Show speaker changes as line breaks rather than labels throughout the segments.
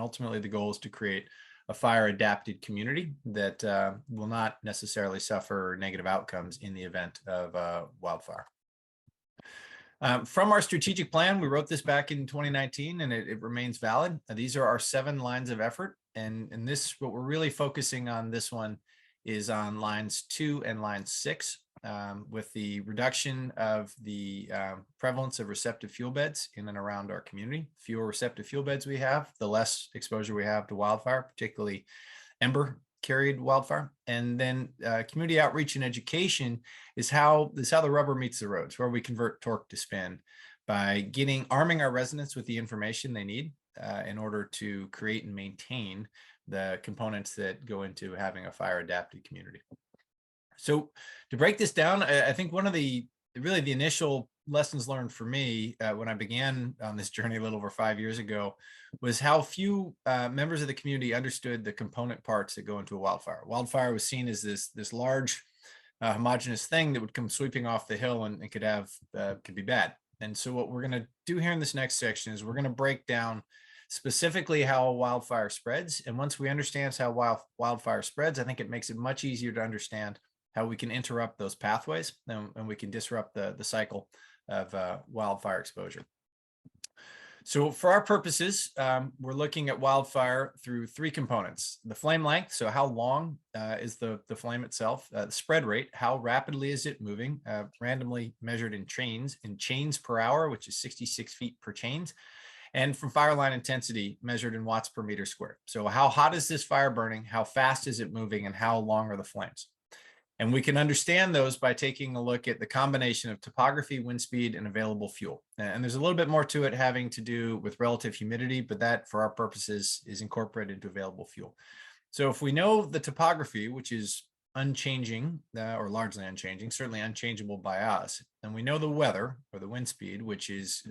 ultimately the goal is to create a fire adapted community that will not necessarily suffer negative outcomes in the event of wildfire. From our strategic plan, we wrote this back in 2019 and it remains valid. These are our 7 lines of effort. And this, what we're really focusing on this one is on lines 2 and line 6, with the reduction of the prevalence of receptive fuel beds in and around our community. Fewer receptive fuel beds we have, the less exposure we have to wildfire, particularly ember carried wildfire. And then community outreach and education is how the rubber meets the road. It's where we convert torque to spin by arming our residents with the information they need in order to create and maintain the components that go into having a fire adapted community. So to break this down, I think one of the initial lessons learned for me when I began on this journey a little over 5 years ago was how few members of the community understood the component parts that go into a wildfire. Wildfire was seen as this large homogeneous thing that would come sweeping off the hill and could be bad. And so what we're going to do here in this next section is we're going to break down specifically how a wildfire spreads. And once we understand how wildfire spreads, I think it makes it much easier to understand how we can interrupt those pathways and we can disrupt the cycle of wildfire exposure. So for our purposes, we're looking at wildfire through 3 components: the flame length, so how long is the flame itself; the spread rate, how rapidly is it moving, randomly measured in chains per hour, which is 66 feet per chains; and from fire line intensity measured in watts per meter squared. So how hot is this fire burning, how fast is it moving, and how long are the flames? And we can understand those by taking a look at the combination of topography, wind speed, and available fuel. And there's a little bit more to it having to do with relative humidity, but that for our purposes is incorporated into available fuel. So if we know the topography, which is unchanging or largely unchanging, certainly unchangeable by us, and we know the weather or the wind speed, which is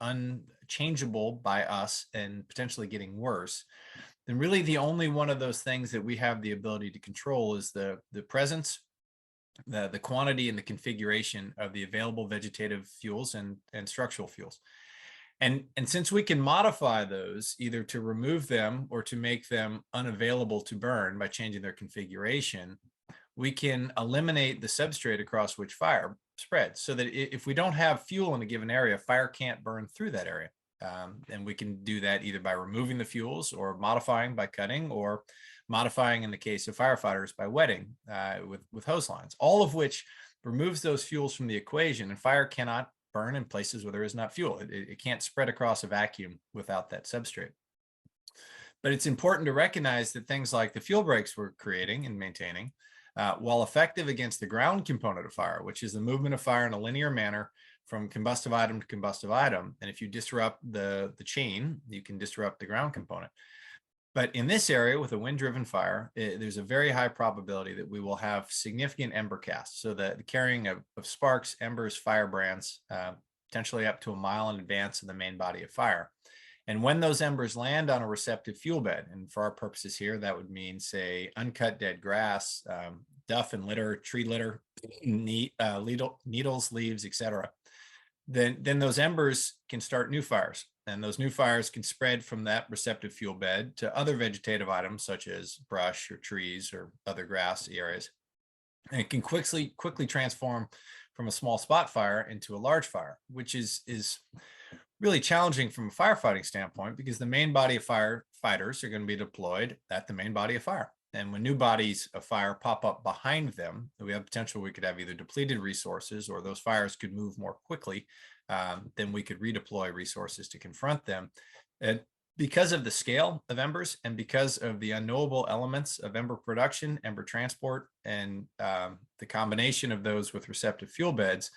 unchangeable by us and potentially getting worse, then really the only one of those things that we have the ability to control is the presence, the quantity, and the configuration of the available vegetative fuels and structural fuels. And since we can modify those either to remove them or to make them unavailable to burn by changing their configuration, we can eliminate the substrate across which fire spreads, so that if we don't have fuel in a given area, fire can't burn through that area. And we can do that either by removing the fuels or modifying by cutting, or modifying in the case of firefighters by wetting with hose lines, all of which removes those fuels from the equation, and fire cannot burn in places where there is not fuel. It can't spread across a vacuum without that substrate. But it's important to recognize that things like the fuel breaks we're creating and maintaining, while effective against the ground component of fire, which is the movement of fire in a linear manner from combustive item to combustive item. And if you disrupt the chain, you can disrupt the ground component. But in this area with a wind-driven fire, there's a very high probability that we will have significant ember casts. So the carrying of sparks, embers, firebrands, potentially up to a mile in advance of the main body of fire. And when those embers land on a receptive fuel bed, and for our purposes here, that would mean, say, uncut dead grass, duff and litter, tree litter, needles, leaves, etc., then those embers can start new fires. And those new fires can spread from that receptive fuel bed to other vegetative items such as brush or trees or other grass areas. And it can quickly transform from a small spot fire into a large fire, which is really challenging from a firefighting standpoint, because the main body of firefighters are going to be deployed at the main body of fire. And when new bodies of fire pop up behind them, we have potential we could have either depleted resources, or those fires could move more quickly than we could redeploy resources to confront them. And because of the scale of embers and because of the unknowable elements of ember production, ember transport, and the combination of those with receptive fuel beds,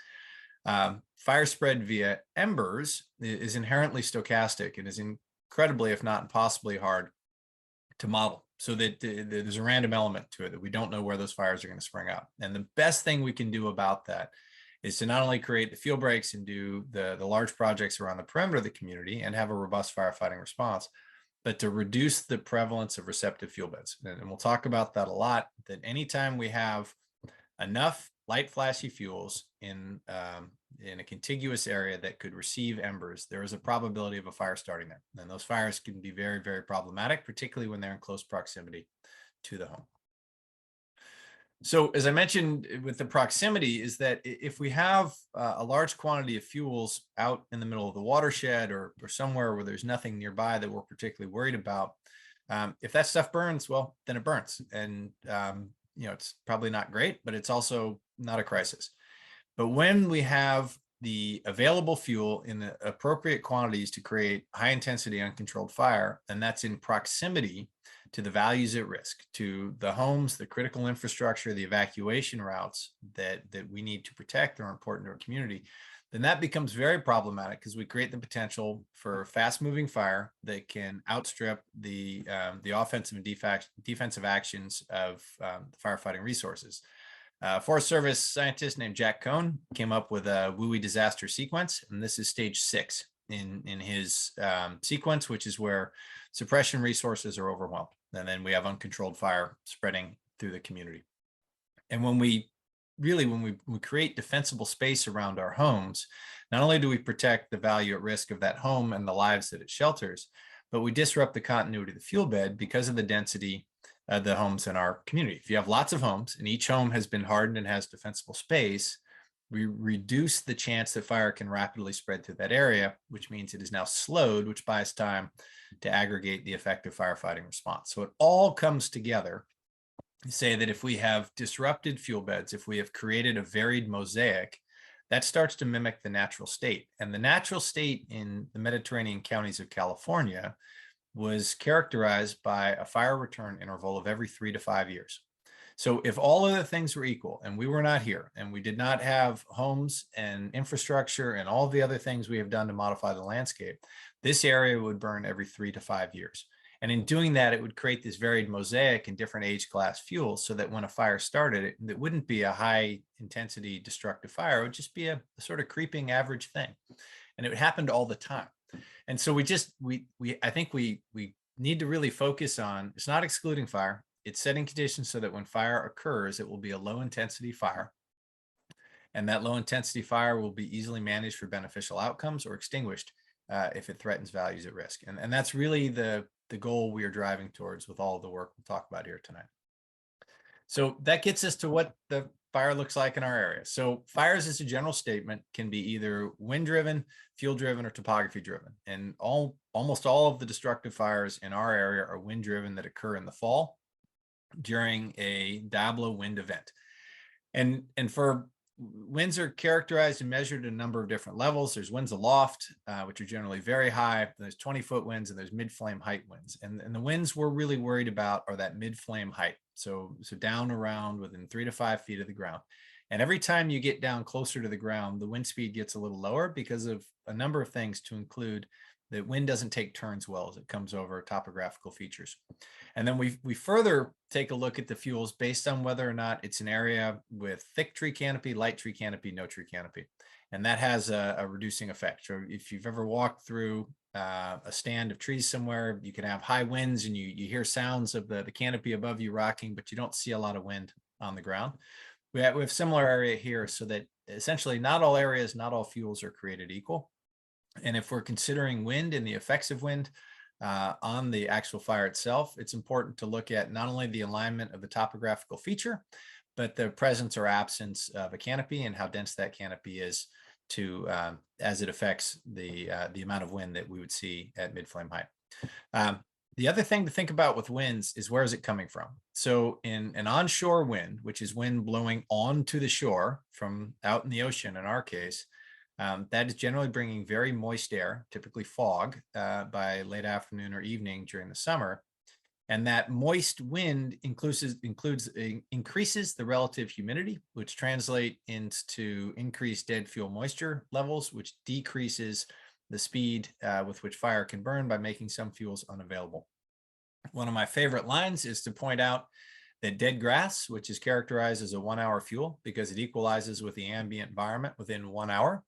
fire spread via embers is inherently stochastic and is incredibly, if not impossibly, hard to model, so that there's a random element to it, that we don't know where those fires are going to spring up. And the best thing we can do about that is to not only create the fuel breaks and do the large projects around the perimeter of the community and have a robust firefighting response, but to reduce the prevalence of receptive fuel beds. And we'll talk about that a lot, that anytime we have enough light flashy fuels in a contiguous area that could receive embers, there is a probability of a fire starting there. And those fires can be very, very problematic, particularly when they're in close proximity to the home. So as I mentioned with the proximity is that if we have a large quantity of fuels out in the middle of the watershed or somewhere where there's nothing nearby that we're particularly worried about, if that stuff burns, well, then it burns. And, it's probably not great, but it's also not a crisis. But when we have the available fuel in the appropriate quantities to create high intensity uncontrolled fire, and that's in proximity to the values at risk, to the homes, the critical infrastructure, the evacuation routes that we need to protect that are important to our community, then that becomes very problematic because we create the potential for fast moving fire that can outstrip the offensive and defensive actions of the firefighting resources. Forest Service scientist named Jack Cohn came up with a WUI disaster sequence, and this is stage 6 in his sequence, which is where suppression resources are overwhelmed. And then we have uncontrolled fire spreading through the community. And when we create defensible space around our homes, not only do we protect the value at risk of that home and the lives that it shelters, but we disrupt the continuity of the fuel bed because of the density of the homes in our community. If you have lots of homes and each home has been hardened and has defensible space, we reduce the chance that fire can rapidly spread through that area, which means it is now slowed, which buys time to aggregate the effective firefighting response. So it all comes together to say that if we have disrupted fuel beds, if we have created a varied mosaic, that starts to mimic the natural state. And the natural state in the Mediterranean counties of California was characterized by a fire return interval of every 3 to 5 years. So if all of the things were equal and we were not here and we did not have homes and infrastructure and all the other things we have done to modify the landscape, this area would burn every 3 to 5 years. And in doing that, it would create this varied mosaic in different age class fuels so that when a fire started, it wouldn't be a high intensity destructive fire. It would just be a sort of creeping average thing. And it happened all the time. And so I think we need to really focus on, it's not excluding fire, it's setting conditions so that when fire occurs, it will be a low intensity fire. And that low intensity fire will be easily managed for beneficial outcomes or extinguished if it threatens values at risk. And that's really the goal we are driving towards with all of the work we'll talk about here tonight. So that gets us to what the fire looks like in our area. So fires, as a general statement, can be either wind driven, fuel driven, or topography driven. And almost all of the destructive fires in our area are wind driven that occur in the fall during a Diablo wind event. And for winds are characterized and measured at a number of different levels. There's winds aloft, which are generally very high. There's 20-foot winds and there's mid-flame height winds. And the winds we're really worried about are that mid-flame height. So down around within 3 to 5 feet of the ground. And every time you get down closer to the ground, the wind speed gets a little lower because of a number of things, to include that wind doesn't take turns well as it comes over topographical features. And then we further take a look at the fuels based on whether or not it's an area with thick tree canopy, light tree canopy, no tree canopy. And that has a reducing effect. So if you've ever walked through a stand of trees somewhere, you can have high winds and you hear sounds of the canopy above you rocking, but you don't see a lot of wind on the ground. We have similar area here, so that essentially not all areas, not all fuels are created equal. And if we're considering wind and the effects of wind on the actual fire itself, it's important to look at not only the alignment of the topographical feature, but the presence or absence of a canopy and how dense that canopy is to as it affects the amount of wind that we would see at mid-flame height. The other thing to think about with winds is, where is it coming from? So in an onshore wind, which is wind blowing onto the shore from out in the ocean, in our case, that is generally bringing very moist air, typically fog, by late afternoon or evening during the summer. And that moist wind increases the relative humidity, which translate into increased dead fuel moisture levels, which decreases the speed with which fire can burn by making some fuels unavailable. One of my favorite lines is to point out that dead grass, which is characterized as a 1-hour fuel because it equalizes with the ambient environment within 1 hour,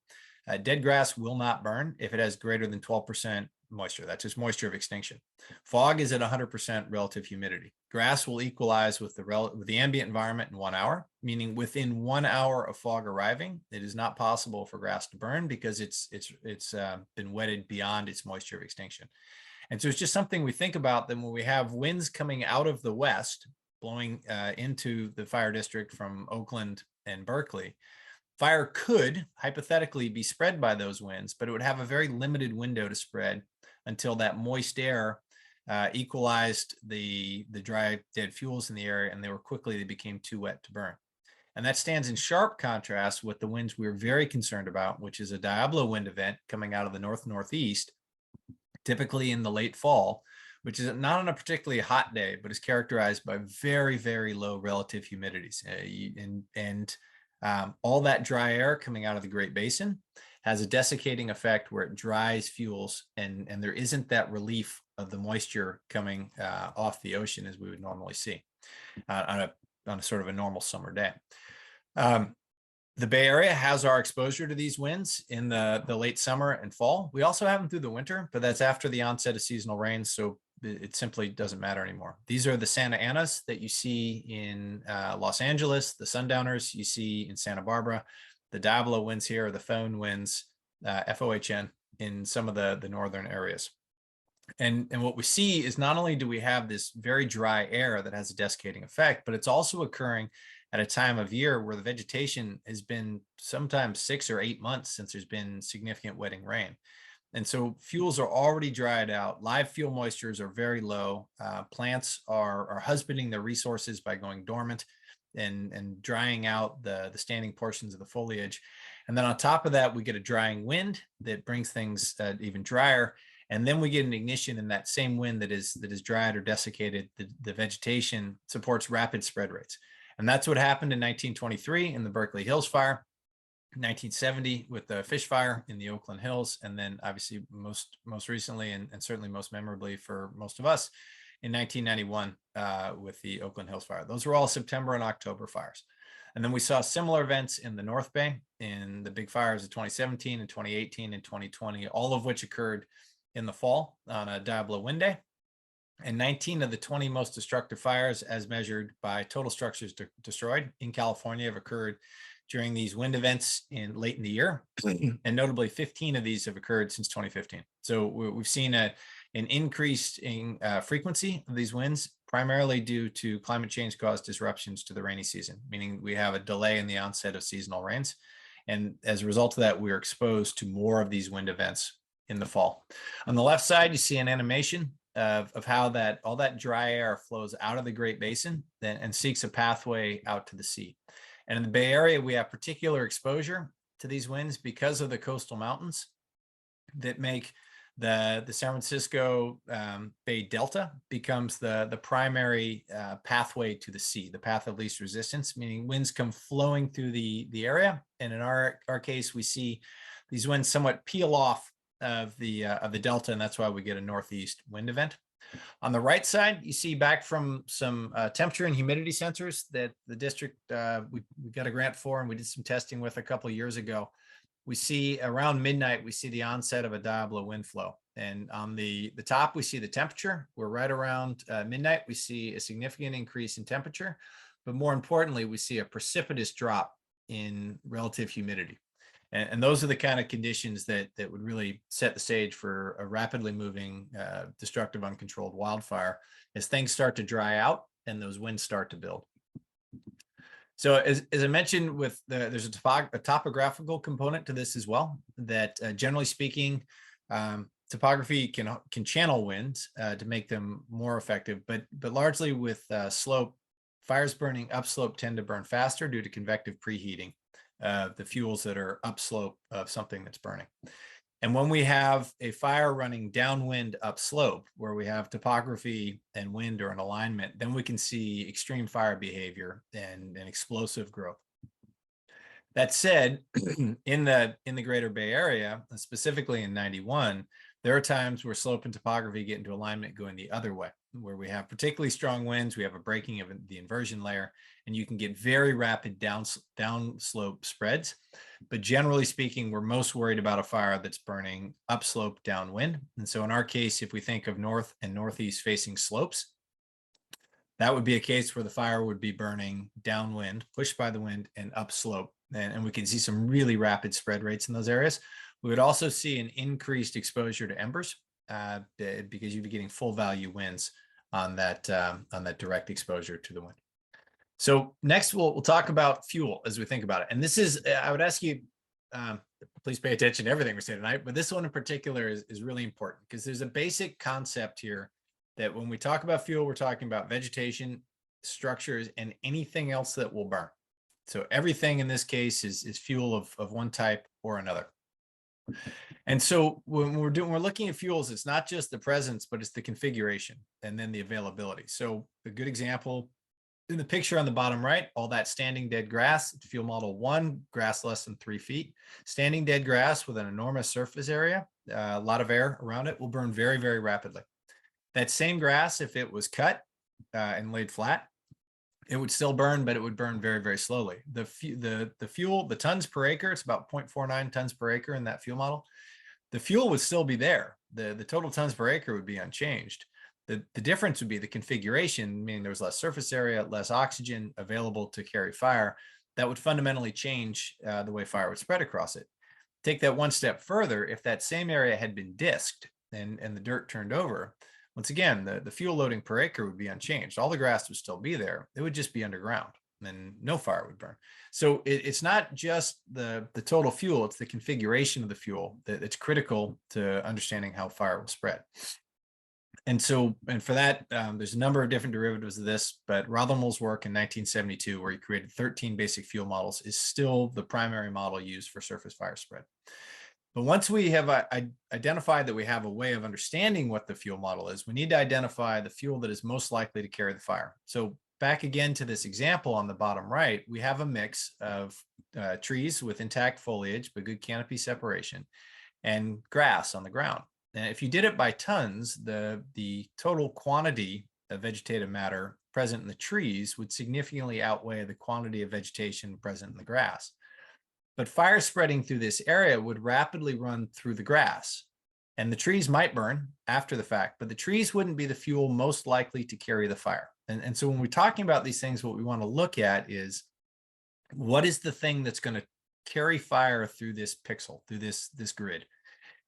dead grass will not burn if it has greater than 12% moisture. That's just moisture of extinction. Fog is at 100% relative humidity. grass will equalize with the ambient environment in 1 hour, meaning within 1 hour of fog arriving, it is not possible for grass to burn because it's been wetted beyond its moisture of extinction. And so it's just something we think about that when we have winds coming out of the west, blowing into the fire district from Oakland and Berkeley, fire could hypothetically be spread by those winds, but it would have a very limited window to spread until that moist air equalized the dry dead fuels in the area, and they became too wet to burn. And that stands in sharp contrast with the winds we were very concerned about, which is a Diablo wind event coming out of the north-northeast, typically in the late fall, which is not on a particularly hot day, but is characterized by very, very low relative humidities. All that dry air coming out of the Great Basin has a desiccating effect where it dries fuels, and there isn't that relief of the moisture coming off the ocean as we would normally see on a sort of a normal summer day. The Bay Area has our exposure to these winds in the late summer and fall. We also have them through the winter, but that's after the onset of seasonal rains, so it simply doesn't matter anymore. These are the Santa Anas that you see in Los Angeles, the Sundowners you see in Santa Barbara, the Diablo winds here, the Fohn winds, FOHN in some of the northern areas. And what we see is not only do we have this very dry air that has a desiccating effect, but it's also occurring at a time of year where the vegetation has been sometimes 6 or 8 months since there's been significant wetting rain. And so fuels are already dried out. Live fuel moistures are very low. Plants are husbanding their resources by going dormant and drying out the standing portions of the foliage. And then on top of that, we get a drying wind that brings things even drier. And then we get an ignition in that same wind that is dried or desiccated. The vegetation supports rapid spread rates. And that's what happened in 1923 in the Berkeley Hills fire, 1970 with the fish fire in the Oakland Hills, and then obviously most recently and certainly most memorably for most of us in 1991 with the Oakland Hills fire. Those were all September and October fires. And then we saw similar events in the North Bay in the big fires of 2017 and 2018 and 2020, all of which occurred in the fall on a Diablo wind day. And 19 of the 20 most destructive fires, as measured by total structures destroyed in California, have occurred during these wind events late in the year. And notably, 15 of these have occurred since 2015. So we've seen an increase in frequency of these winds, primarily due to climate change caused disruptions to the rainy season, meaning we have a delay in the onset of seasonal rains. And as a result of that, we're exposed to more of these wind events in the fall. On the left side, you see an animation of how all that dry air flows out of the Great Basin and seeks a pathway out to the sea. And in the Bay Area, we have particular exposure to these winds because of the coastal mountains that make the San Francisco Bay Delta becomes the primary pathway to the sea, the path of least resistance, meaning winds come flowing through the area. And in our case, we see these winds somewhat peel off of the delta, and that's why we get a northeast wind event. On the right side, you see back from some temperature and humidity sensors that the district we got a grant for, and we did some testing with a couple of years ago. We see around midnight, we see the onset of a Diablo wind flow, and on the top we see the temperature. We're right around midnight. We see a significant increase in temperature, but more importantly, we see a precipitous drop in relative humidity. And those are the kind of conditions that would really set the stage for a rapidly moving, destructive, uncontrolled wildfire as things start to dry out and those winds start to build. So as I mentioned, there's a topographical component to this as well, that generally speaking, topography can channel winds to make them more effective, but largely with slope, fires burning upslope tend to burn faster due to convective preheating. The fuels that are upslope of something that's burning. And when we have a fire running downwind upslope, where we have topography and wind are in alignment, then we can see extreme fire behavior and explosive growth. That said, in the greater Bay Area, specifically in 91, there are times where slope and topography get into alignment going the other way, where we have particularly strong winds, we have a breaking of the inversion layer, and you can get very rapid downslope spreads. But generally speaking, we're most worried about a fire that's burning upslope downwind. And so in our case, if we think of north and northeast facing slopes, that would be a case where the fire would be burning downwind, pushed by the wind, and upslope. And we can see some really rapid spread rates in those areas. We would also see an increased exposure to embers because you'd be getting full value winds on that direct exposure to the wind. So next, we'll talk about fuel as we think about it. And this is, I would ask you, please pay attention to everything we say tonight, but this one in particular is really important because there's a basic concept here that when we talk about fuel, we're talking about vegetation, structures, and anything else that will burn. So everything in this case is fuel of one type or another. And so when we're looking at fuels, it's not just the presence, but it's the configuration and then the availability. So a good example in the picture on the bottom right, all that standing dead grass, fuel model 1, grass less than 3 feet. Standing dead grass with an enormous surface area, a lot of air around it, will burn very, very rapidly. That same grass, if it was cut and laid flat, it would still burn, but it would burn very, very slowly. The fuel, the tons per acre, it's about 0.49 tons per acre in that fuel model. The fuel would still be there. The total tons per acre would be unchanged. The difference would be the configuration, meaning there was less surface area, less oxygen available to carry fire. That would fundamentally change the way fire would spread across it. Take that one step further, if that same area had been disked and the dirt turned over, once again, the fuel loading per acre would be unchanged. All the grass would still be there. It would just be underground and no fire would burn. So it's not just the total fuel, it's the configuration of the fuel that's critical to understanding how fire will spread. And for that, there's a number of different derivatives of this, but Rothermole's work in 1972, where he created 13 basic fuel models, is still the primary model used for surface fire spread. But once we have identified that we have a way of understanding what the fuel model is, we need to identify the fuel that is most likely to carry the fire. So back again to this example on the bottom right, we have a mix of trees with intact foliage, but good canopy separation, and grass on the ground. And if you did it by tons, the total quantity of vegetative matter present in the trees would significantly outweigh the quantity of vegetation present in the grass. But fire spreading through this area would rapidly run through the grass. And the trees might burn after the fact, but the trees wouldn't be the fuel most likely to carry the fire. And so when we're talking about these things, what we want to look at is what is the thing that's going to carry fire through this pixel, through this grid.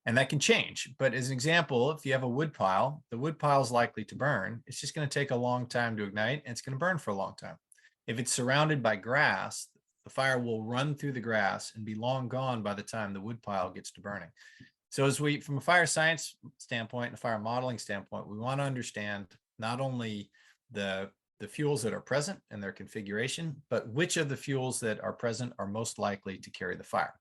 And that can change. But as an example, if you have a wood pile, the wood pile is likely to burn. It's just going to take a long time to ignite, and it's going to burn for a long time. If it's surrounded by grass, the fire will run through the grass and be long gone by the time the wood pile gets to burning. So as from a fire science standpoint and a fire modeling standpoint, we want to understand not only the fuels that are present and their configuration, but which of the fuels that are present are most likely to carry the fire.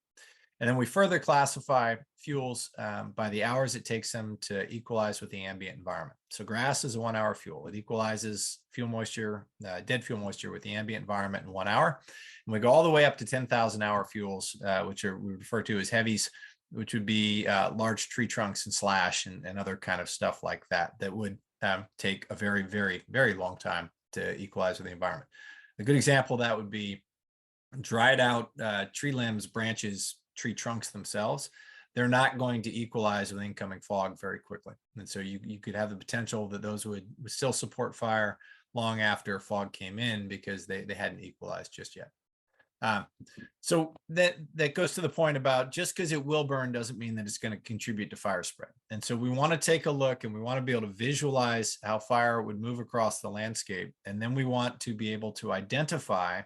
And then we further classify fuels by the hours it takes them to equalize with the ambient environment. So grass is a 1 hour fuel. It equalizes fuel moisture, dead fuel moisture with the ambient environment in 1 hour. And we go all the way up to 10,000 hour fuels, which we refer to as heavies, which would be large tree trunks and slash and other kind of stuff like that would take a very, very, very long time to equalize with the environment. A good example of that would be dried out tree limbs, branches, tree trunks themselves. They're not going to equalize with incoming fog very quickly. And so you could have the potential that those would still support fire long after fog came in because they hadn't equalized just yet. So that goes to the point about just because it will burn doesn't mean that it's going to contribute to fire spread. And so we want to take a look and we want to be able to visualize how fire would move across the landscape. And then we want to be able to identify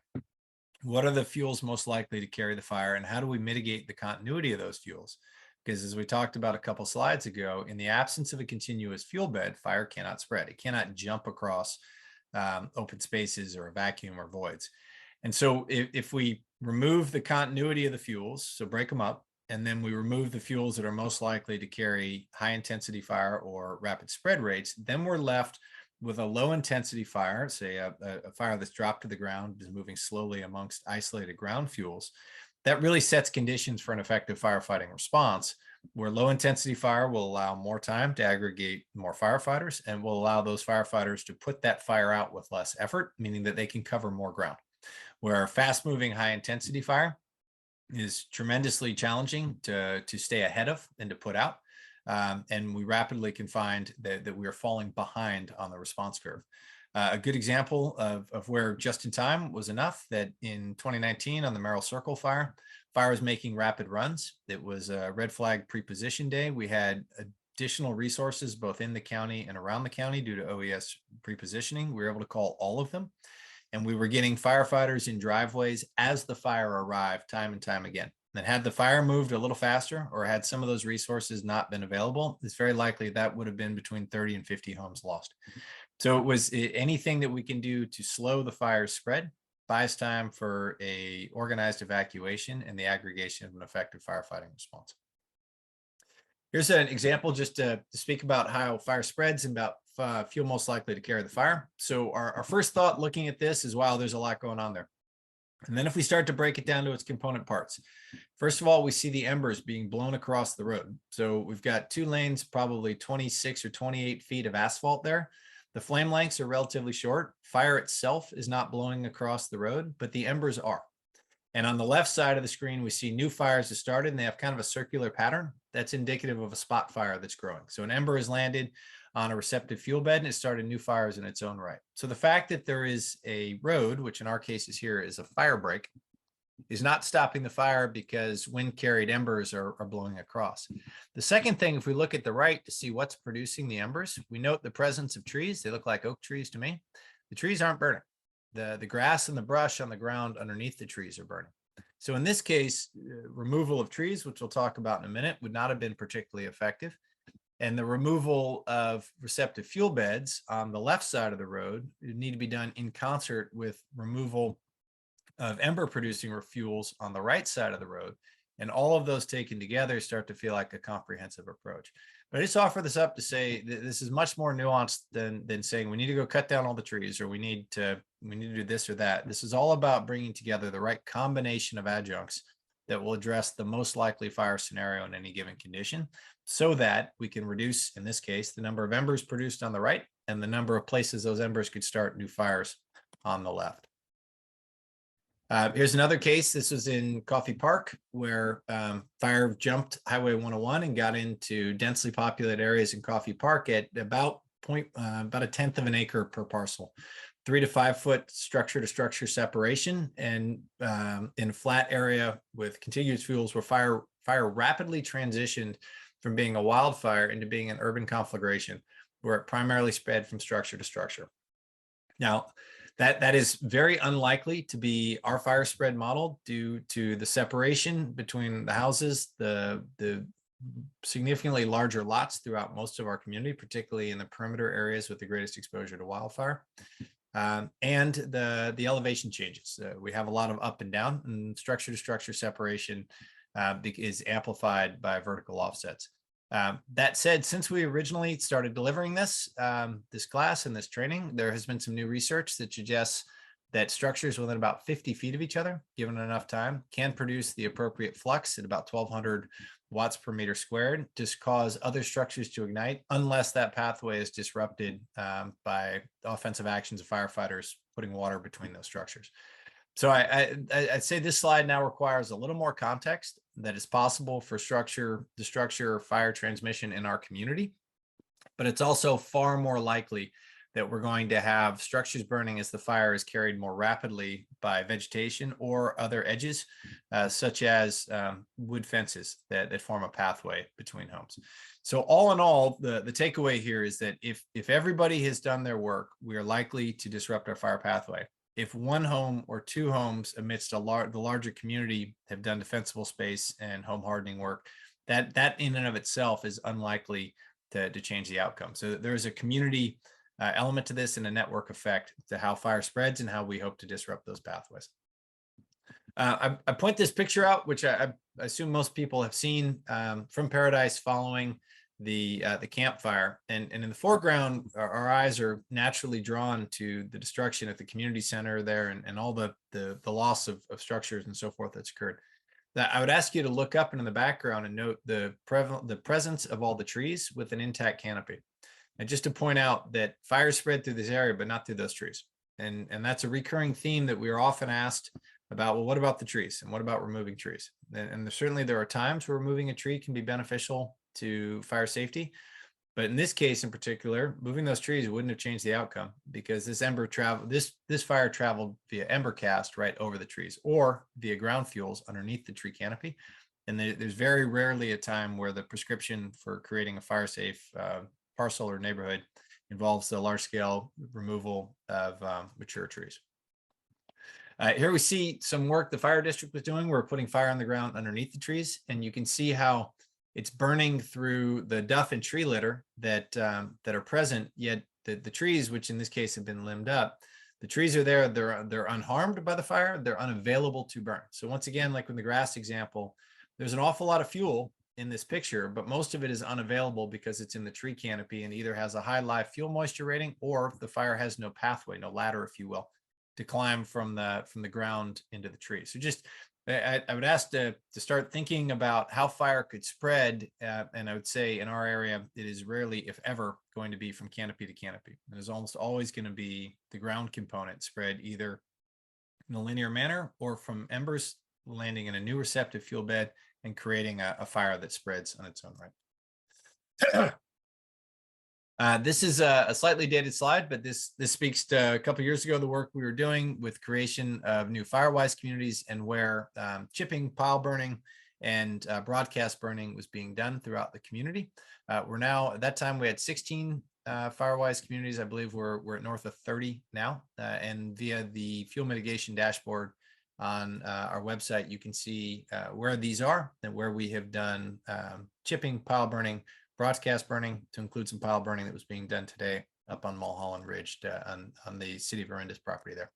what are the fuels most likely to carry the fire and how do we mitigate the continuity of those fuels? Because as we talked about a couple slides ago, in the absence of a continuous fuel bed, fire cannot spread. It cannot jump across open spaces or a vacuum or voids. And so if we remove the continuity of the fuels, so break them up, and then we remove the fuels that are most likely to carry high intensity fire or rapid spread rates, then we're left with a low intensity fire, say a fire that's dropped to the ground, is moving slowly amongst isolated ground fuels. That really sets conditions for an effective firefighting response, where low intensity fire will allow more time to aggregate more firefighters and will allow those firefighters to put that fire out with less effort, meaning that they can cover more ground. Where fast moving high intensity fire is tremendously challenging to stay ahead of and to put out. And we rapidly can find that we are falling behind on the response curve. A good example of where just in time was enough, that in 2019 on the Merrill Circle fire was making rapid runs. It was a red flag pre-position day. We had additional resources both in the county and around the county due to OES pre-positioning. We were able to call all of them, and we were getting firefighters in driveways as the fire arrived time and time again. And had the fire moved a little faster, or had some of those resources not been available, it's very likely that would have been between 30 and 50 homes lost. So it was anything that we can do to slow the fire spread, buys time for a organized evacuation and the aggregation of an effective firefighting response. Here's an example just to speak about how fire spreads and about fuel most likely to carry the fire. So our first thought looking at this is, wow, there's a lot going on there. And then if we start to break it down to its component parts, first of all, we see the embers being blown across the road. So we've got 2 lanes, probably 26 or 28 feet of asphalt there. The flame lengths are relatively short. Fire itself is not blowing across the road, but the embers are. And on the left side of the screen, we see new fires that started, and they have kind of a circular pattern. That's indicative of a spot fire that's growing. So an ember has landed on a receptive fuel bed and it started new fires in its own right. So the fact that there is a road, which in our cases here is a fire break, is not stopping the fire because wind carried embers are blowing across. The second thing, if we look at the right to see what's producing the embers, we note the presence of trees. They look like oak trees to me. The trees aren't burning. The grass and the brush on the ground underneath the trees are burning. So in this case, removal of trees, which we'll talk about in a minute, would not have been particularly effective. And the removal of receptive fuel beds on the left side of the road need to be done in concert with removal of ember producing fuels on the right side of the road. And all of those taken together start to feel like a comprehensive approach. But I just offer this up to say that this is much more nuanced than saying we need to go cut down all the trees, or we need to do this or that. This is all about bringing together the right combination of adjuncts that will address the most likely fire scenario in any given condition, so that we can reduce, in this case, the number of embers produced on the right and the number of places those embers could start new fires on the left. Here's another case. This was in Coffey Park, where fire jumped Highway 101 and got into densely populated areas in Coffey Park at about a tenth of an acre per parcel. 3 to 5 foot structure to structure separation, and in a flat area with contiguous fuels, where fire rapidly transitioned from being a wildfire into being an urban conflagration, where it primarily spread from structure to structure. Now, that is very unlikely to be our fire spread model due to the separation between the houses, the significantly larger lots throughout most of our community, particularly in the perimeter areas with the greatest exposure to wildfire, and the elevation changes. We have a lot of up and down, and structure to structure separation is amplified by vertical offsets. That said, since we originally started delivering this class and this training, there has been some new research that suggests that structures within about 50 feet of each other, given enough time, can produce the appropriate flux at about 1,200 watts per meter squared to cause other structures to ignite, unless that pathway is disrupted by offensive actions of firefighters putting water between those structures. So I'd say this slide now requires a little more context, that it's possible for structure to structure fire transmission in our community, but it's also far more likely that we're going to have structures burning as the fire is carried more rapidly by vegetation or other edges, such as wood fences that form a pathway between homes. So all in all, the takeaway here is that if everybody has done their work, we are likely to disrupt our fire pathway. If one home or 2 homes amidst the larger community have done defensible space and home hardening work, that in and of itself is unlikely to change the outcome. So there's a community element to this and a network effect to how fire spreads and how we hope to disrupt those pathways. I point this picture out, which I assume most people have seen, from Paradise following the campfire, and in the foreground, our eyes are naturally drawn to the destruction at the community center there, and all the loss of structures and so forth that's occurred. That I would ask you to look up and in the background and note the presence of all the trees with an intact canopy. And just to point out that fire spread through this area, but not through those trees. And that's a recurring theme that we are often asked about, well, what about the trees? And what about removing trees? And certainly there are times where removing a tree can be beneficial to fire safety, But in this case in particular, moving those trees wouldn't have changed the outcome, because this fire traveled via ember cast right over the trees or via ground fuels underneath the tree canopy. And there's very rarely a time where the prescription for creating a fire safe parcel or neighborhood involves the large scale removal of mature trees. Here we see some work the fire district was doing. We're putting fire on the ground underneath the trees, and you can see how it's burning through the duff and tree litter that are present. Yet the trees, which in this case have been limbed up, the trees are there. They're unharmed by the fire. They're unavailable to burn. So once again, like in the grass example, there's an awful lot of fuel in this picture, but most of it is unavailable because it's in the tree canopy and either has a high live fuel moisture rating, or the fire has no pathway, no ladder, if you will, to climb from the ground into the tree. So just I would ask to start thinking about how fire could spread. And I would say in our area, it is rarely, if ever, going to be from canopy to canopy. It is almost always going to be the ground component spread either in a linear manner or from embers landing in a new receptive fuel bed and creating a fire that spreads on its own right. This is a slightly dated slide, but this speaks to a couple of years ago, the work we were doing with creation of new firewise communities, and where chipping, pile burning, and broadcast burning was being done throughout the community. We're now, at that time, we had 16 firewise communities. I believe we're at north of 30 now. And via the fuel mitigation dashboard on our website, you can see where these are and where we have done chipping, pile burning, broadcast burning, to include some pile burning that was being done today up on Mulholland Ridge on the city of Orinda's property there.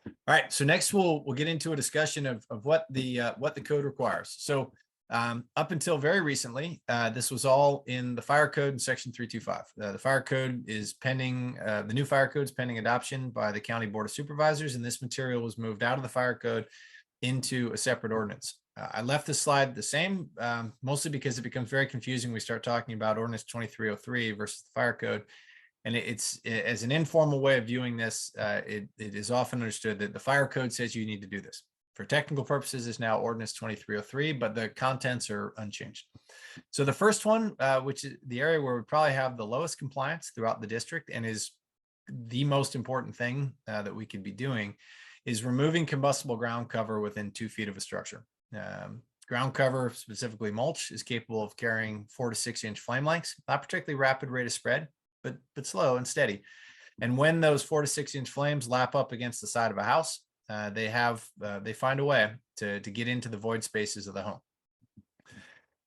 All right, so next we'll get into a discussion of what the code requires. So up until very recently, this was all in the fire code in section 325. The fire code is pending, the new fire code is pending adoption by the County Board of Supervisors, and this material was moved out of the fire code into a separate ordinance. I left this slide the same, mostly because it becomes very confusing when we start talking about ordinance 2303 versus the fire code. And it's as an informal way of viewing this, it is often understood that the fire code says you need to do this. For technical purposes, is now ordinance 2303, but the contents are unchanged. So the first one, which is the area where we probably have the lowest compliance throughout the district and is the most important thing that we could be doing, is removing combustible ground cover within 2 feet of a structure. Ground cover, specifically mulch, is capable of carrying 4 to 6 inch flame lengths, not particularly rapid rate of spread, but slow and steady. And when those 4 to 6 inch flames lap up against the side of a house, they find a way to get into the void spaces of the home.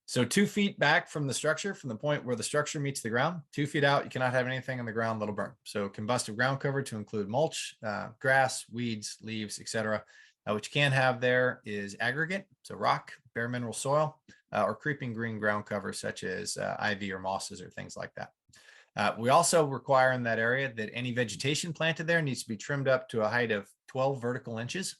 So 2 feet back from the structure, from the point where the structure meets the ground, 2 feet out, you cannot have anything on the ground that'll burn. So combustive ground cover to include mulch, grass, weeds, leaves, etc. What you can have there is aggregate, so rock, bare mineral soil, or creeping green ground cover such as ivy or mosses or things like that. We also require in that area that any vegetation planted there needs to be trimmed up to a height of 12 vertical inches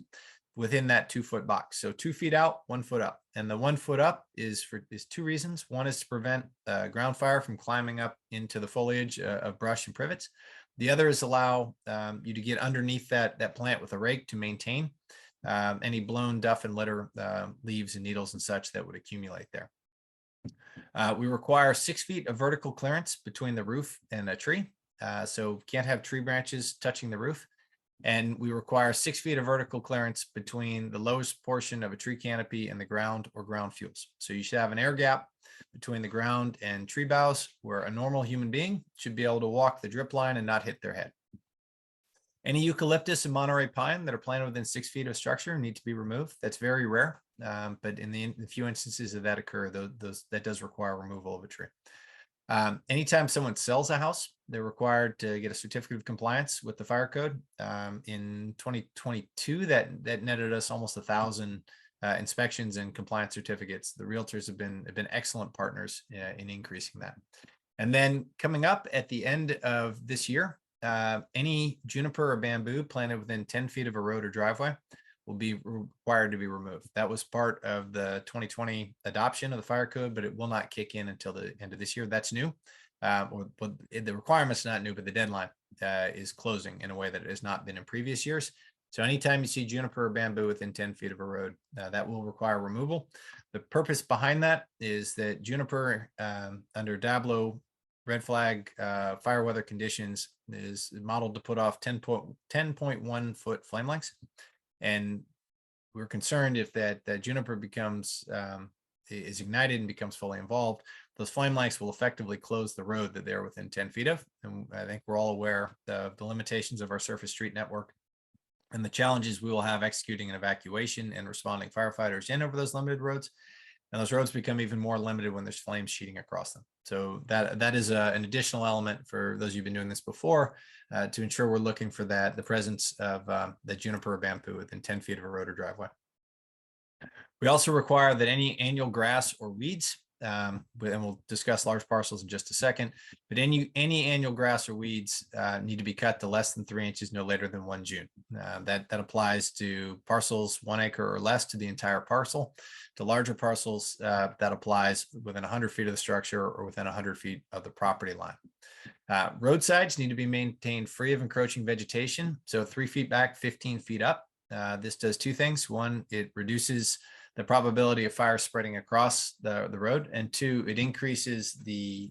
within that 2 foot box. So 2 feet out, 1 foot up. And the 1 foot up is 2 reasons. One is to prevent ground fire from climbing up into the foliage of brush and privets. The other is allow you to get underneath that plant with a rake to maintain any blown duff and litter, leaves and needles and such that would accumulate there. We require 6 feet of vertical clearance between the roof and a tree. So can't have tree branches touching the roof. And we require 6 feet of vertical clearance between the lowest portion of a tree canopy and the ground or ground fuels. So you should have an air gap between the ground and tree boughs where a normal human being should be able to walk the drip line and not hit their head. Any eucalyptus and Monterey pine that are planted within 6 feet of structure need to be removed. That's very rare, but in the few instances that occur, that does require removal of a tree. Anytime someone sells a house, they're required to get a certificate of compliance with the fire code. In 2022, that netted us almost 1,000 inspections and compliance certificates. The realtors have been excellent partners in increasing that. And then coming up at the end of this year, any juniper or bamboo planted within 10 feet of a road or driveway will be required to be removed. That was part of the 2020 adoption of the fire code, but it will not kick in until the end of this year. That's new. But the requirement's not new, but the deadline is closing in a way that it has not been in previous years. So anytime you see juniper or bamboo within 10 feet of a road, that will require removal. The purpose behind that is that juniper under DABLO red flag fire weather conditions is modeled to put off 10.1 foot flame lengths. And we're concerned if that juniper becomes is ignited and becomes fully involved, those flame lengths will effectively close the road that they're within 10 feet of. And I think we're all aware of the limitations of our surface street network and the challenges we will have executing an evacuation and responding firefighters in over those limited roads. And those roads become even more limited when there's flames shooting across them. So that is an additional element for those of you who've been doing this before to ensure we're looking for the presence of the juniper or bamboo within 10 feet of a road or driveway. We also require that any annual grass or weeds, and we'll discuss large parcels in just a second, but any annual grass or weeds need to be cut to less than 3 inches no later than 1 June. That applies to parcels 1 acre or less to the entire parcel. To larger parcels, that applies within 100 feet of the structure or within 100 feet of the property line. Roadsides need to be maintained free of encroaching vegetation. So 3 feet back, 15 feet up. This does two things. One, it reduces the probability of fire spreading across the road, and two, it increases the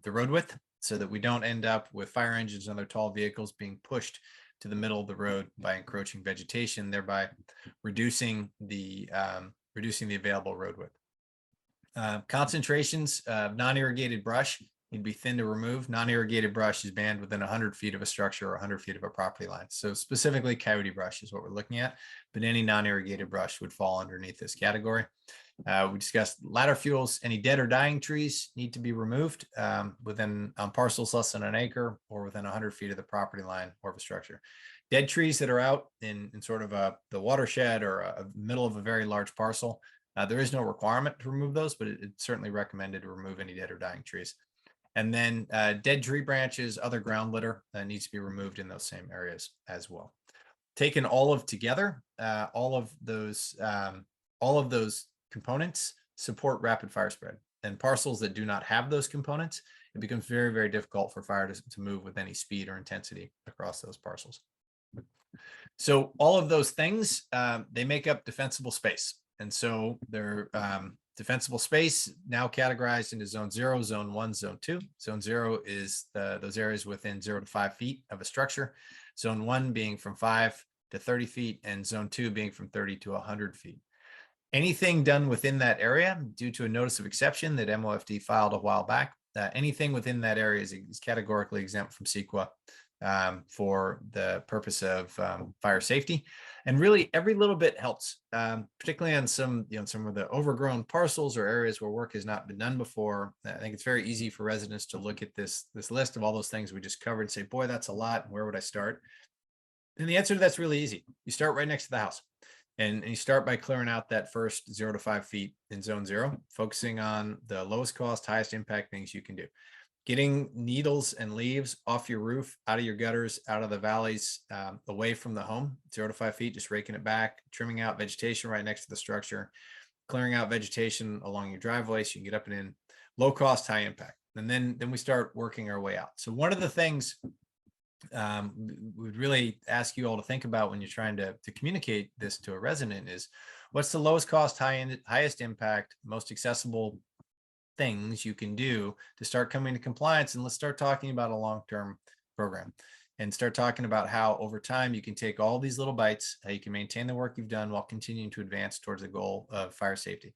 road width so that we don't end up with fire engines and other tall vehicles being pushed to the middle of the road by encroaching vegetation, thereby reducing the available road width. Concentrations of non-irrigated brush need to be thin to remove. Non-irrigated brush is banned within 100 feet of a structure or 100 feet of a property line. So specifically coyote brush is what we're looking at, but any non-irrigated brush would fall underneath this category. We discussed ladder fuels. Any dead or dying trees need to be removed within parcels less than 1 acre or within 100 feet of the property line or of a structure. Dead trees that are out in sort of the watershed or a middle of a very large parcel, there is no requirement to remove those, but it's certainly recommended to remove any dead or dying trees. And then dead tree branches, other ground litter needs to be removed in those same areas as well. Taken all of together, all of those components support rapid fire spread. And parcels that do not have those components, it becomes very, very difficult for fire to move with any speed or intensity across those parcels. So all of those things, they make up defensible space. And so they're defensible space now categorized into zone 0, zone 1, zone 2. Zone 0 is those areas within 0 to 5 feet of a structure. Zone 1 being from 5 to 30 feet and zone 2 being from 30 to 100 feet. Anything done within that area due to a notice of exception that MOFD filed a while back, anything within that area is categorically exempt from CEQA for the purpose of fire safety. And really every little bit helps, particularly on some of the overgrown parcels or areas where work has not been done before. I think it's very easy for residents to look at this list of all those things we just covered and say, boy, that's a lot. Where would I start? And the answer to that's really easy. You start right next to the house. And you start by clearing out that first 0 to 5 feet in zone 0, focusing on the lowest cost, highest impact things you can do. Getting needles and leaves off your roof, out of your gutters, out of the valleys, away from the home, 0 to 5 feet, just raking it back, trimming out vegetation right next to the structure, clearing out vegetation along your driveway so you can get up and in. Low cost, high impact. And then we start working our way out. So one of the things we'd really ask you all to think about when you're trying to communicate this to a resident is what's the lowest cost, highest impact, most accessible things you can do to start coming to compliance. And let's start talking about a long-term program and start talking about how over time you can take all these little bites, how you can maintain the work you've done while continuing to advance towards the goal of fire safety.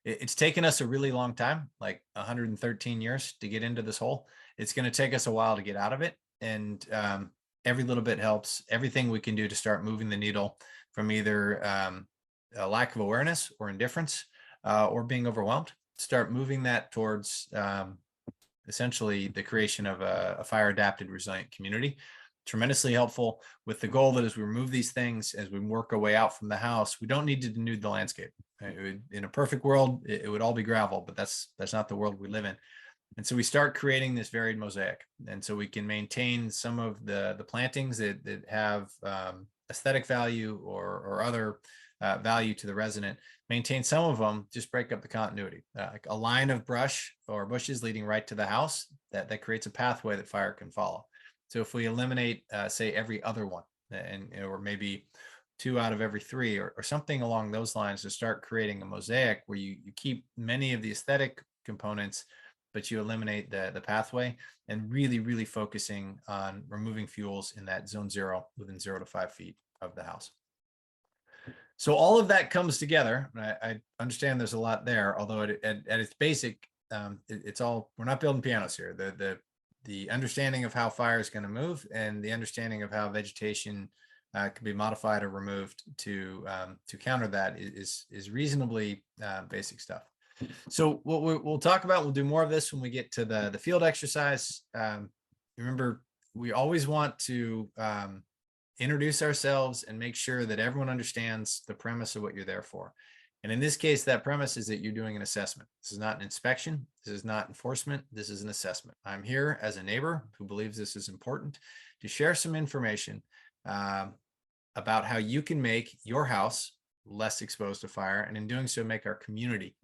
It's taken us a really long time, like 113 years to get into this hole. It's going to take us a while to get out of it. And every little bit helps. Everything we can do to start moving the needle from either a lack of awareness or indifference or being overwhelmed, start moving that towards essentially the creation of a fire adapted resilient community. Tremendously helpful with the goal that as we remove these things, as we work our way out from the house, we don't need to denude the landscape. In a perfect world, it would all be gravel, but that's not the world we live in. And so we start creating this varied mosaic. And so we can maintain some of the plantings that have aesthetic value or other value to the resident, maintain some of them, just break up the continuity. Like a line of brush or bushes leading right to the house, that creates a pathway that fire can follow. So if we eliminate, say, every other one, or maybe 2 out of every 3, or something along those lines, to start creating a mosaic where you keep many of the aesthetic components, but you eliminate the pathway, and really focusing on removing fuels in that zone 0 within 0 to 5 feet of the house. So all of that comes together. I understand there's a lot there, although at its basic, it's all, we're not building pianos here. The understanding of how fire is going to move, and the understanding of how vegetation can be modified or removed to counter that is reasonably basic stuff. So what we'll talk about, we'll do more of this when we get to the field exercise. Remember, we always want to introduce ourselves and make sure that everyone understands the premise of what you're there for. And in this case, that premise is that you're doing an assessment. This is not an inspection. This is not enforcement. This is an assessment. I'm here as a neighbor who believes this is important to share some information about how you can make your house less exposed to fire, and in doing so, make our community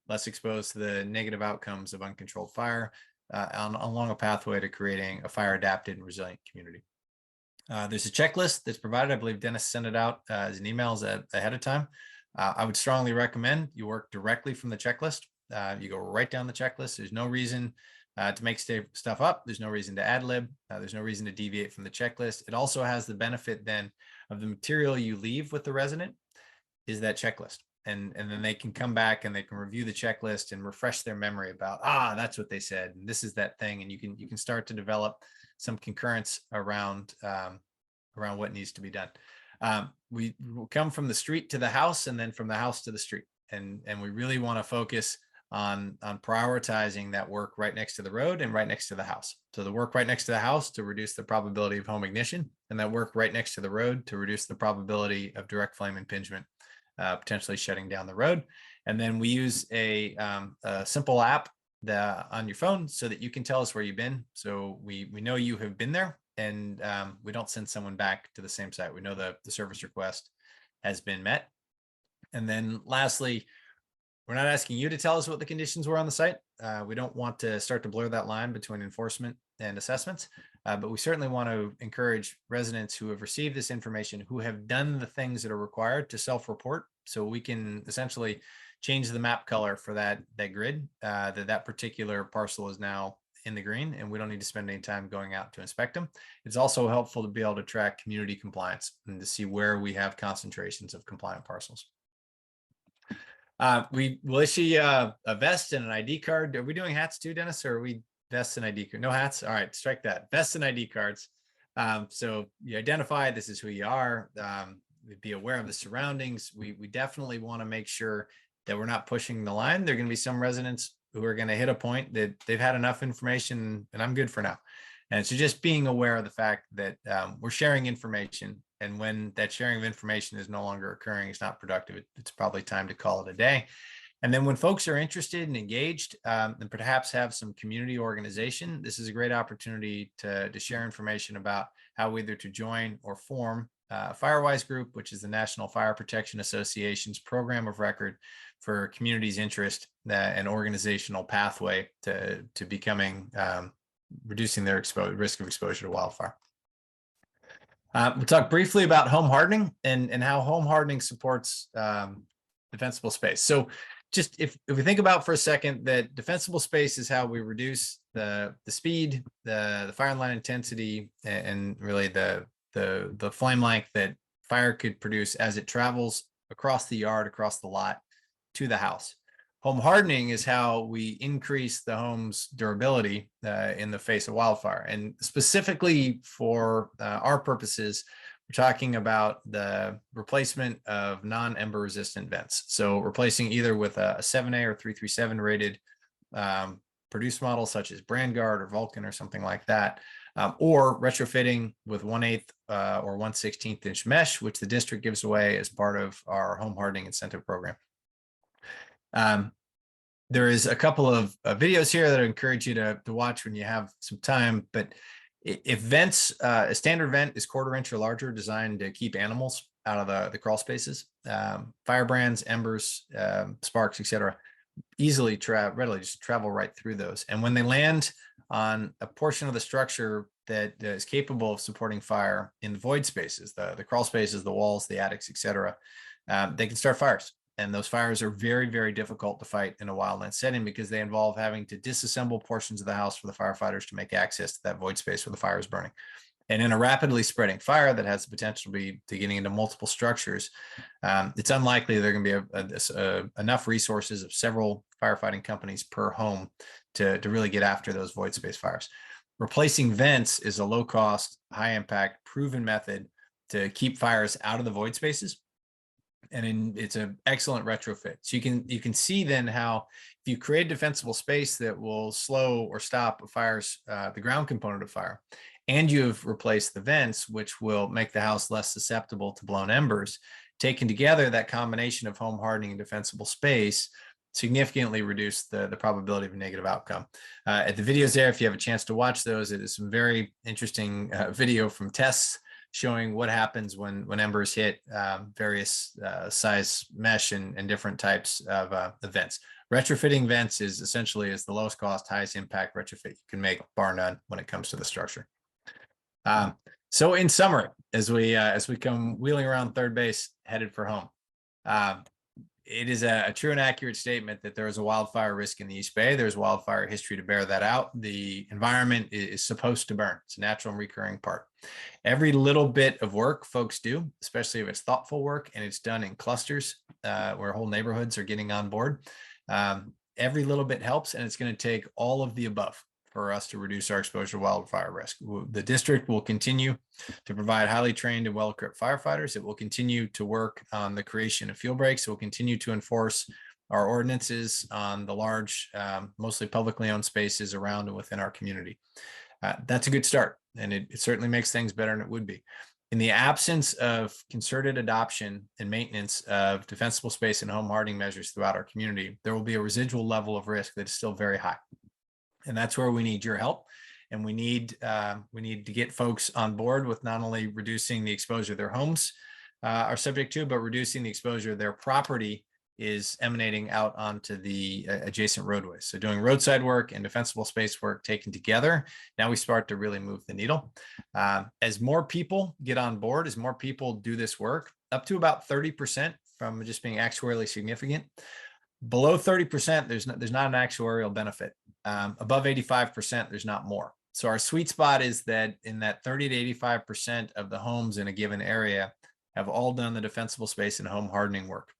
less exposed to the negative outcomes of uncontrolled fire along a pathway to creating a fire adapted and resilient community. There's a checklist that's provided. I believe Dennis sent it out as an email ahead of time. I would strongly recommend you work directly from the checklist. You go right down the checklist. There's no reason to make stuff up. There's no reason to ad lib. There's no reason to deviate from the checklist. It also has the benefit then of the material you leave with the resident is that checklist. And then they can come back and they can review the checklist and refresh their memory about, that's what they said, and this is that thing. And you can start to develop some concurrence around what needs to be done. We will come from the street to the house, and then from the house to the street. And we really want to focus on prioritizing that work right next to the road and right next to the house. So the work right next to the house to reduce the probability of home ignition, and that work right next to the road to reduce the probability of direct flame impingement, potentially shutting down the road. And then we use a simple app on your phone so that you can tell us where you've been. So we know you have been there, and we don't send someone back to the same site. We know the service request has been met. And then lastly, we're not asking you to tell us what the conditions were on the site. We don't want to start to blur that line between enforcement and assessments, but we certainly want to encourage residents who have received this information, who have done the things that are required, to self-report, so we can essentially change the map color for that grid, that particular parcel is now in the green, and we don't need to spend any time going out to inspect them. It's also helpful to be able to track community compliance and to see where we have concentrations of compliant parcels. We will issue a vest and an ID card. Are we doing hats too, Dennis, or are we vests and ID card? No hats? All right, strike that. Vests and ID cards. So you identify this is who you are. Be aware of the surroundings. We definitely want to make sure that we're not pushing the line. There are going to be some residents who are going to hit a point that they've had enough information and I'm good for now. And so just being aware of the fact that we're sharing information, and when that sharing of information is no longer occurring, it's not productive. It's probably time to call it a day. And then when folks are interested and engaged and perhaps have some community organization, this is a great opportunity to share information about how either to join or form FireWise Group, which is the National Fire Protection Association's program of record for communities' interest and organizational pathway to becoming reducing their risk of exposure to wildfire. We'll talk briefly about home hardening and how home hardening supports defensible space. So just if we think about for a second that defensible space is how we reduce the speed, the fire line intensity, and really the flame length that fire could produce as it travels across the yard, across the lot to the house. Home hardening is how we increase the home's durability in the face of wildfire. And specifically for our purposes, we're talking about the replacement of non-ember resistant vents. So replacing either with a 7A or 337 rated produced model such as Brandguard or Vulcan or something like that, or retrofitting with 1/8 or 1/16 inch mesh, which the district gives away as part of our home hardening incentive program. There is a couple of videos here that I encourage you to watch when you have some time, but if vents, a standard vent is 1/4 inch or larger, designed to keep animals out of the crawl spaces. Firebrands, embers, sparks, etc., readily just travel right through those. And when they land on a portion of the structure that is capable of supporting fire in the void spaces, the crawl spaces, the walls, the attics, etc., they can start fires. And those fires are very, very difficult to fight in a wildland setting because they involve having to disassemble portions of the house for the firefighters to make access to that void space where the fire is burning. And in a rapidly spreading fire that has the potential to be getting into multiple structures, it's unlikely there are going to be enough resources of several firefighting companies per home to really get after those void space fires. Replacing vents is a low cost, high impact, proven method to keep fires out of the void spaces. And it's an excellent retrofit. So you can see then how if you create defensible space that will slow or stop a fire's the ground component of fire, and you've replaced the vents, which will make the house less susceptible to blown embers, taken together, that combination of home hardening and defensible space significantly reduce the probability of a negative outcome. At the videos there, if you have a chance to watch those, it is some very interesting video from tests showing what happens when embers hit various size mesh and different types of vents. Retrofitting vents is essentially the lowest cost, highest impact retrofit you can make, bar none, when it comes to the structure. So in summary, as we come wheeling around third base, headed for home, it is a true and accurate statement that there is a wildfire risk in the East Bay. There's wildfire history to bear that out. The environment is supposed to burn. It's a natural and recurring part. Every little bit of work folks do, especially if it's thoughtful work and it's done in clusters where whole neighborhoods are getting on board, every little bit helps, and it's going to take all of the above for us to reduce our exposure to wildfire risk. The district will continue to provide highly trained and well-equipped firefighters. It will continue to work on the creation of field breaks. It will continue to enforce our ordinances on the large, mostly publicly owned spaces around and within our community. That's a good start, and it certainly makes things better than it would be. In the absence of concerted adoption and maintenance of defensible space and home hardening measures throughout our community, there will be a residual level of risk that is still very high. And that's where we need your help. And we need to get folks on board with not only reducing the exposure their homes are subject to, but reducing the exposure their property is emanating out onto the adjacent roadways. So doing roadside work and defensible space work taken together, now we start to really move the needle. As more people get on board, as more people do this work, up to about 30% from just being actuarially significant. Below 30%, there's not an actuarial benefit. Above 85%, there's not more. So our sweet spot is that in that 30 to 85% of the homes in a given area have all done the defensible space and home hardening work.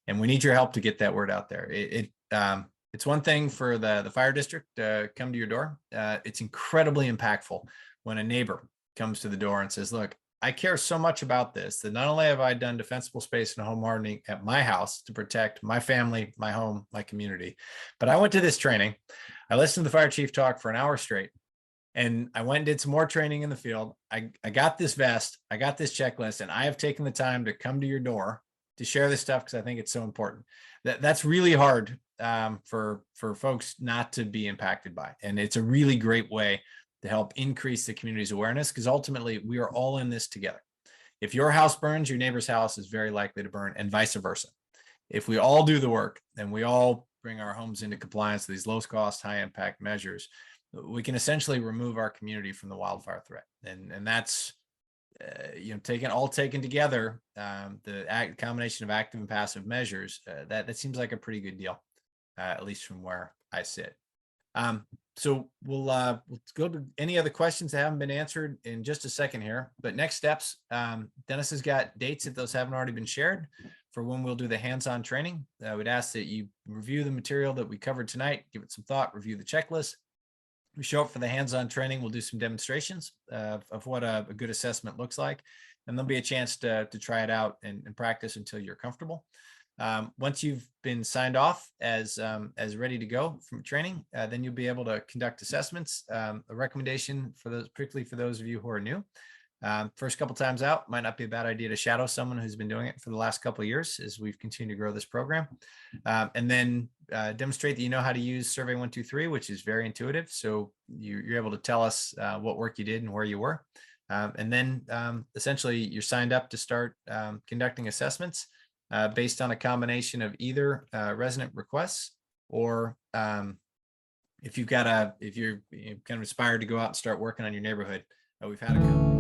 And we need your help to get that word out there. It's one thing for the fire district to come to your door. It's incredibly impactful when a neighbor comes to the door and says, look, I care so much about this that not only have I done defensible space and home hardening at my house to protect my family, my home, my community, but I went to this training. I listened to the fire chief talk for an hour straight, and I went and did some more training in the field. I got this vest, I got this checklist, and I have taken the time to come to your door to share this stuff because I think it's so important. That's really hard for folks not to be impacted by, and it's a really great way to help increase the community's awareness, because ultimately we are all in this together. If your house burns, your neighbor's house is very likely to burn, and vice versa. If we all do the work and we all bring our homes into compliance with these low cost, high impact measures, we can essentially remove our community from the wildfire threat. And that's taken together, the combination of active and passive measures, that seems like a pretty good deal, at least from where I sit. So we'll go to any other questions that haven't been answered in just a second here. But next steps, Dennis has got dates if those haven't already been shared for when we'll do the hands-on training. We'd ask that you review the material that we covered tonight, give it some thought, review the checklist. We show up for the hands-on training. We'll do some demonstrations of what a good assessment looks like, and there'll be a chance to try it out and practice until you're comfortable. Once you've been signed off as ready to go from training, then you'll be able to conduct assessments. A recommendation for those, particularly for those of you who are new, first couple times out, might not be a bad idea to shadow someone who's been doing it for the last couple of years as we've continued to grow this program, and then demonstrate that you know how to use Survey 123, which is very intuitive. So you're able to tell us what work you did and where you were, and then essentially you're signed up to start conducting assessments based on a combination of either resident requests or if you're kind of inspired to go out and start working on your neighborhood, we've had a couple.